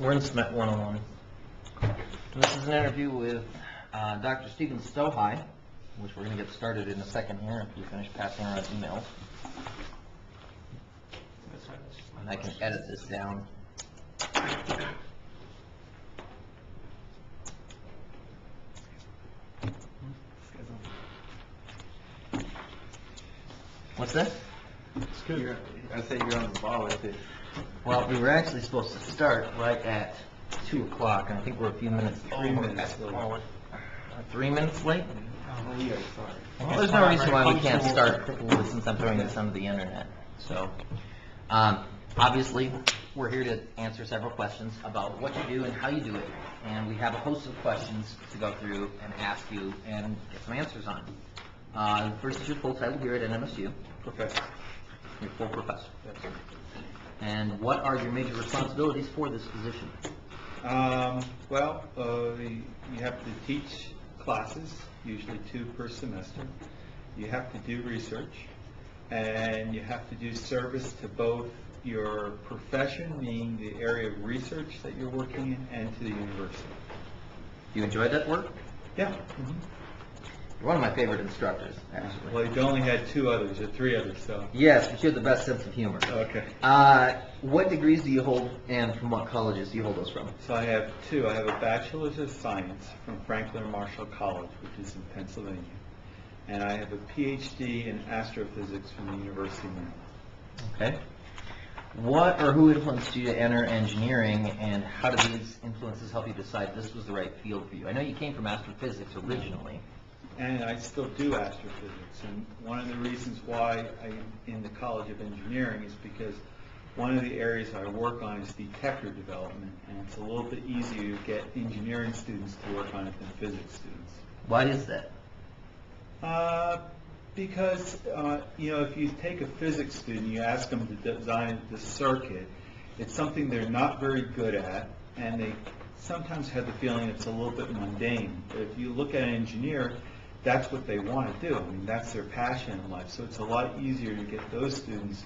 We're in SMET 101. This is an interview with Dr. Stephen Stochaj, which we're going to get started in a second here if you finish passing around emails. And I can edit this down. What's that? It's good. I say you're on the ball with it. Well, we were actually supposed to start right at 2 o'clock, and I think we're a few minutes. 3 minutes late. 3 minutes late? Oh, yeah, sorry. Well, there's no reason why we can't start since I'm throwing this onto the internet. So, obviously, we're here to answer several questions about what you do and how you do it. And we have a host of questions to go through and ask you and get some answers on. First is your full title here at NMSU. Professor. You're full professor. That's right. And what are your major responsibilities for this position? You have to teach classes, usually 2 per semester. You have to do research, and you have to do service to both your profession, meaning the area of research that you're working in, and to the university. Do you enjoy that work? Yeah. You're one of my favorite instructors, actually. Well, you've only had 2 others, or 3 others, so. Yes, but you have the best sense of humor. Okay. What degrees do you hold, and from what colleges do you hold those from? So I have 2. I have a Bachelor's of Science from Franklin Marshall College, which is in Pennsylvania. And I have a PhD in Astrophysics from the University of Maryland. Okay. What or who influenced you to enter engineering, and how did these influences help you decide this was the right field for you? I know you came from astrophysics originally. And I still do astrophysics. And one of the reasons why I'm in the College of Engineering is because one of the areas I work on is detector development, and it's a little bit easier to get engineering students to work on it than physics students. Why is that? Because if you take a physics student, you ask them to design the circuit, it's something they're not very good at, and they sometimes have the feeling it's a little bit mundane. But if you look at an engineer, that's what they want to do. I mean, that's their passion in life. So it's a lot easier to get those students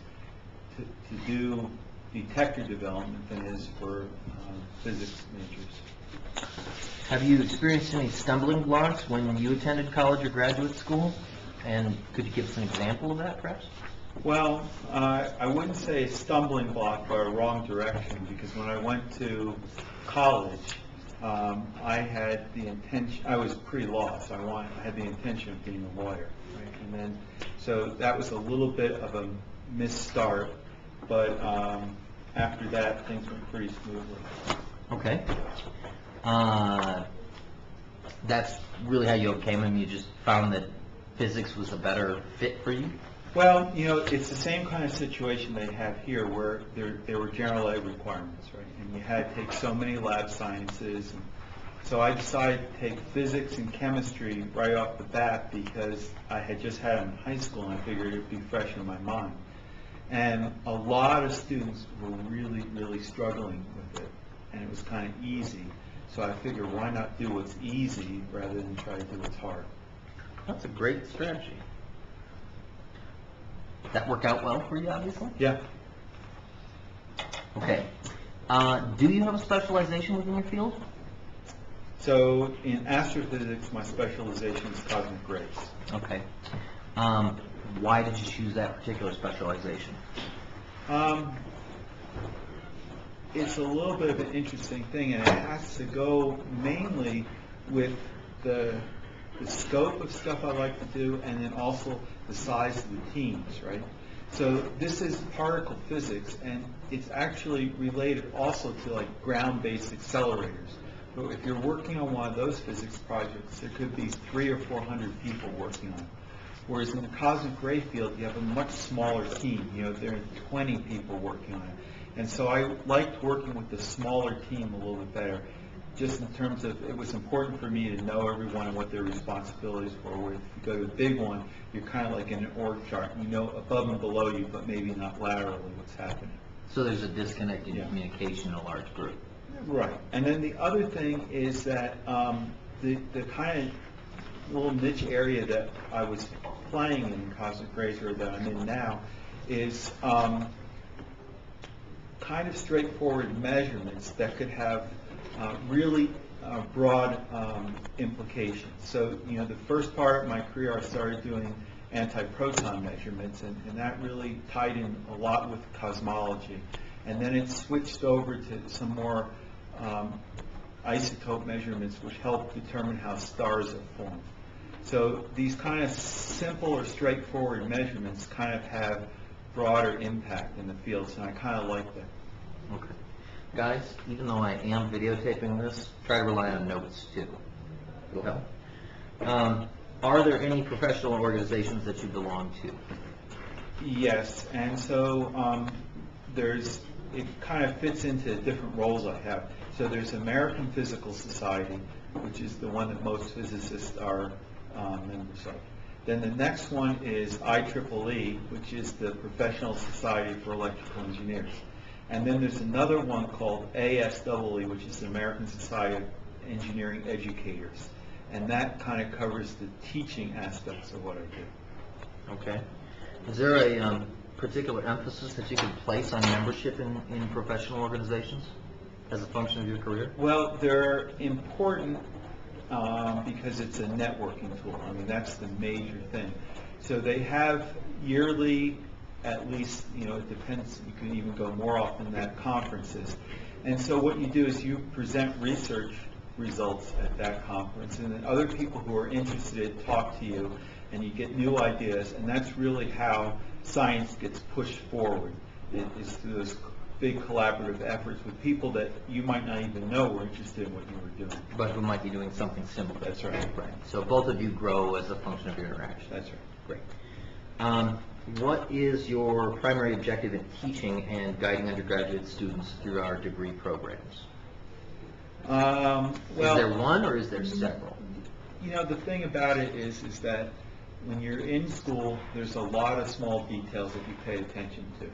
to do detector development than it is for physics majors. Have you experienced any stumbling blocks when you attended college or graduate school? And could you give us an example of that, perhaps? Well, I wouldn't say a stumbling block, but a wrong direction, because when I went to college, I had the intention, I was pre-law, so I had the intention of being a lawyer, right? And then, so that was a little bit of a misstart, but after that, things went pretty smoothly. Okay. That's really how you overcame them? You just found that physics was a better fit for you? Well, it's the same kind of situation they have here, where there were general ed requirements, right? And you had to take so many lab sciences. And so I decided to take physics and chemistry right off the bat because I had just had them in high school, and I figured it would be fresh in my mind. And a lot of students were really, really struggling with it, and it was kind of easy. So I figured, why not do what's easy rather than try to do what's hard? That's a great strategy. Did that work out well for you, obviously? Yeah. Okay. Do you have a specialization within your field? So in astrophysics, my specialization is cosmic rays. Okay. Why did you choose that particular specialization? It's a little bit of an interesting thing, and it has to go mainly with the scope of stuff I like to do, and then also the size of the teams, right? So this is particle physics, and it's actually related also to like ground-based accelerators. So if you're working on one of those physics projects, there could be 300 or 400 people working on it. Whereas in the cosmic ray field, you have a much smaller team. There are 20 people working on it. And so I liked working with the smaller team a little bit better, just in terms of, it was important for me to know everyone and what their responsibilities were. Where if you go to a big one, you're kind of like in an org chart. You know above and below you, but maybe not laterally what's happening. So there's a disconnect in communication in a large group. Right. And then the other thing is that the kind of little niche area that I was playing in cosmic rays, or that I'm in now, is kind of straightforward measurements that could have really broad implications. So, you know, the first part of my career I started doing anti-proton measurements, and that really tied in a lot with cosmology. And then it switched over to some more isotope measurements, which help determine how stars are formed. So these kind of simple or straightforward measurements kind of have broader impact in the field, so I kind of like that. Okay. Guys, even though I am videotaping this, try to rely on notes too. It'll help. Are there any professional organizations that you belong to? Yes, and so it kind of fits into different roles I have. So there's American Physical Society, which is the one that most physicists are members of. Then the next one is IEEE, which is the Professional Society for Electrical Engineers. And then there's another one called ASEE, which is the American Society of Engineering Educators. And that kind of covers the teaching aspects of what I do. Okay. Is there a particular emphasis that you could place on membership in professional organizations as a function of your career? Well, they're important because it's a networking tool. I mean, that's the major thing. So they have yearly, at least, you know, it depends, you can even go more often than that, conferences. And so what you do is you present research results at that conference, and then other people who are interested talk to you, and you get new ideas, and that's really how science gets pushed forward. It is through those big collaborative efforts with people that you might not even know were interested in what you were doing. But who might be doing something similar. That's right. Right. So both of you grow as a function of your interaction. That's right. Great. What is your primary objective in teaching and guiding undergraduate students through our degree programs? Well, is there one or is there several? You know, the thing about it is that when you're in school, there's a lot of small details that you pay attention to.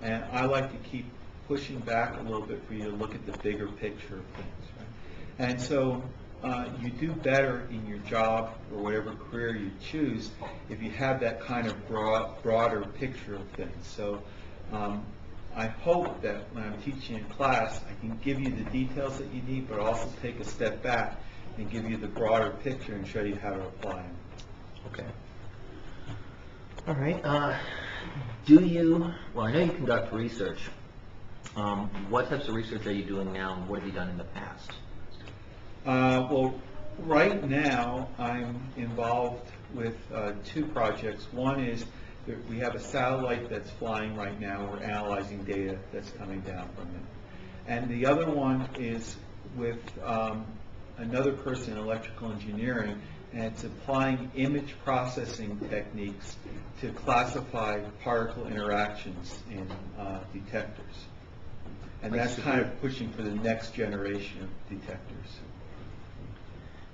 And I like to keep pushing back a little bit for you to look at the bigger picture of things. Right? And so you do better in your job or whatever career you choose if you have that kind of broader picture of things. So I hope that when I'm teaching in class, I can give you the details that you need, but also take a step back and give you the broader picture and show you how to apply them. Okay. All right. Well, I know you conduct research. What types of research are you doing now, and what have you done in the past? Well, right now I'm involved with two projects. One is that we have a satellite that's flying right now. We're analyzing data that's coming down from it. And the other one is with another person in electrical engineering, and it's applying image processing techniques to classify particle interactions in detectors. And that's kind of pushing for the next generation of detectors.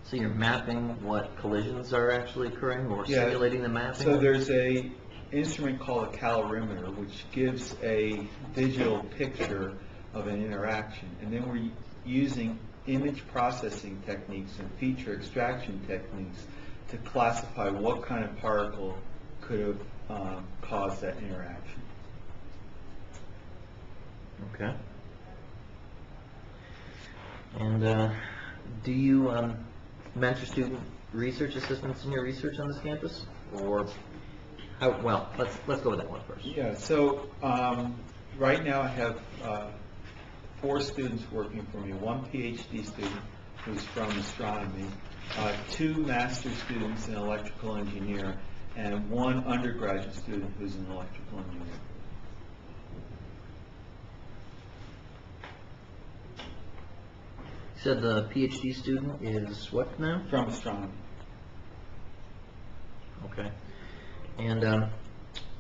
So you're mapping what collisions are actually occurring, or simulating the mapping? So there's a instrument called a calorimeter, which gives a digital picture of an interaction. And then we're using image processing techniques and feature extraction techniques to classify what kind of particle could have caused that interaction. Okay. And do you mentor student research assistants in your research on this campus, or how? Well, let's go with that one first. Yeah. So right now I have 4 students working for me. 1 PhD student who's from astronomy, 2 master's students in electrical engineering, and 1 undergraduate student who's an electrical engineer. You said the PhD student is what now? From astronomy. Okay. And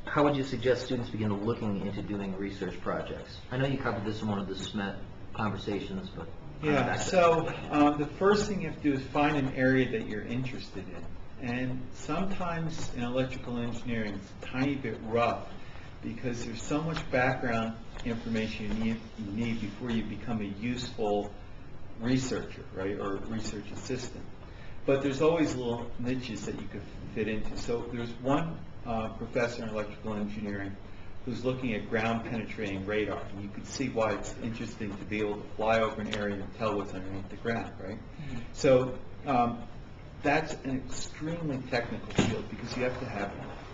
how would you suggest students begin looking into doing research projects? I know you covered this in one of the SMET conversations, but... Yeah, so the first thing you have to do is find an area that you're interested in. And sometimes in electrical engineering it's a tiny bit rough because there's so much background information you need before you become a useful researcher, right, or research assistant. But there's always little niches that you could fit into. So there's one professor in electrical engineering who's looking at ground penetrating radar. And you can see why it's interesting to be able to fly over an area and tell what's underneath the ground, right? So that's an extremely technical field because you have to have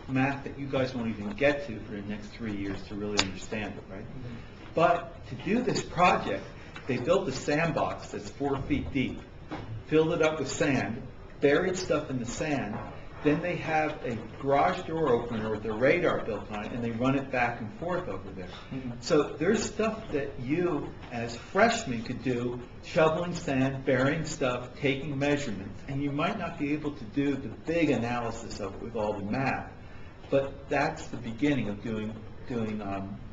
math that you guys won't even get to for the next 3 years to really understand it, right? But to do this project, they built a sandbox that's 4 feet deep, filled it up with sand, buried stuff in the sand, then they have a garage door opener with a radar built on it, and they run it back and forth over there. So there's stuff that you, as freshmen, could do, shoveling sand, burying stuff, taking measurements, and you might not be able to do the big analysis of it with all the math, but that's the beginning of doing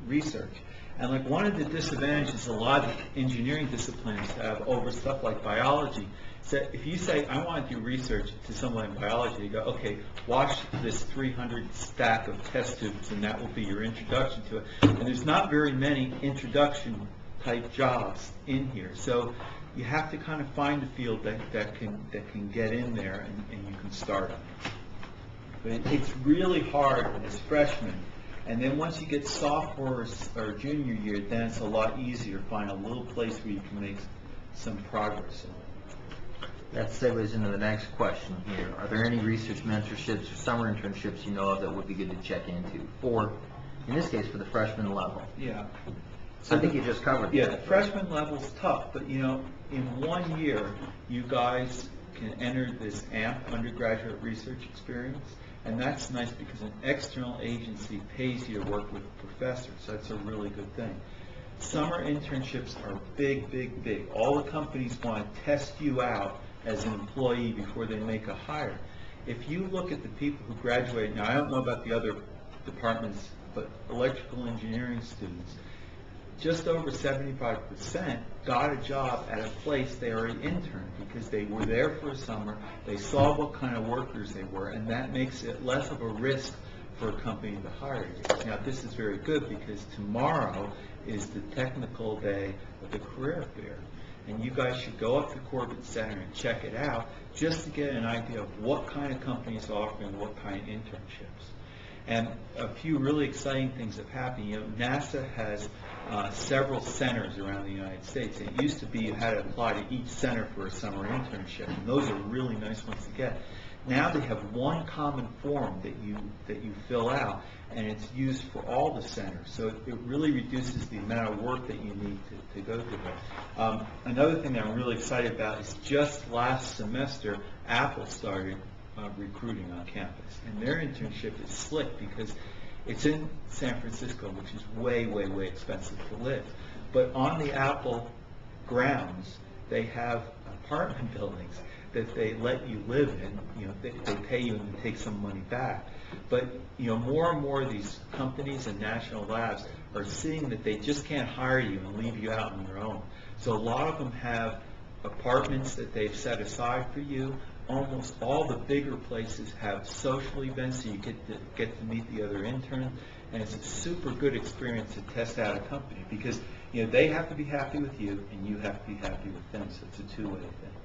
research. And like one of the disadvantages a lot of engineering disciplines have over stuff like biology, is that if you say, I want to do research to someone in biology, you go, okay, wash this 300 stack of test tubes and that will be your introduction to it. And there's not very many introduction type jobs in here. So you have to kind of find a field that can get in there and you can start on it. But it's really hard as freshmen. And then once you get sophomore or junior year, then it's a lot easier to find a little place where you can make some progress. That segues into the next question here. Are there any research mentorships or summer internships you know of that would be good to check into for, in this case, for the freshman level? Yeah. So I think you just covered Yeah, that. the freshman level's tough, but you know, in 1 year, you guys can enter this AMP undergraduate research experience. And that's nice because an external agency pays you to work with a professor, so that's a really good thing. Summer internships are big, big, big. All the companies want to test you out as an employee before they make a hire. If you look at the people who graduate, now I don't know about the other departments, but electrical engineering students, just over 75% got a job at a place they already interned because they were there for a summer, they saw what kind of workers they were, and that makes it less of a risk for a company to hire you. Now this is very good because tomorrow is the technical day of the career fair. And you guys should go up to Corbett Center and check it out just to get an idea of what kind of companies are offering what kind of internships. And a few really exciting things have happened. You know, NASA has several centers around the United States. It used to be you had to apply to each center for a summer internship, and those are really nice ones to get. Now they have one common form that you fill out, and it's used for all the centers. So it really reduces the amount of work that you need to go through that. Another thing that I'm really excited about is just last semester, Apple started recruiting on campus, and their internship is slick because it's in San Francisco, which is way, way, way expensive to live. But on the Apple grounds, they have apartment buildings that they let you live in. You know, they pay you and they take some money back. But you know, more and more of these companies and national labs are seeing that they just can't hire you and leave you out on your own. So a lot of them have apartments that they've set aside for you. Almost all the bigger places have social events, so you get to meet the other interns, and it's a super good experience to test out a company because you know they have to be happy with you and you have to be happy with them. So it's a two-way thing.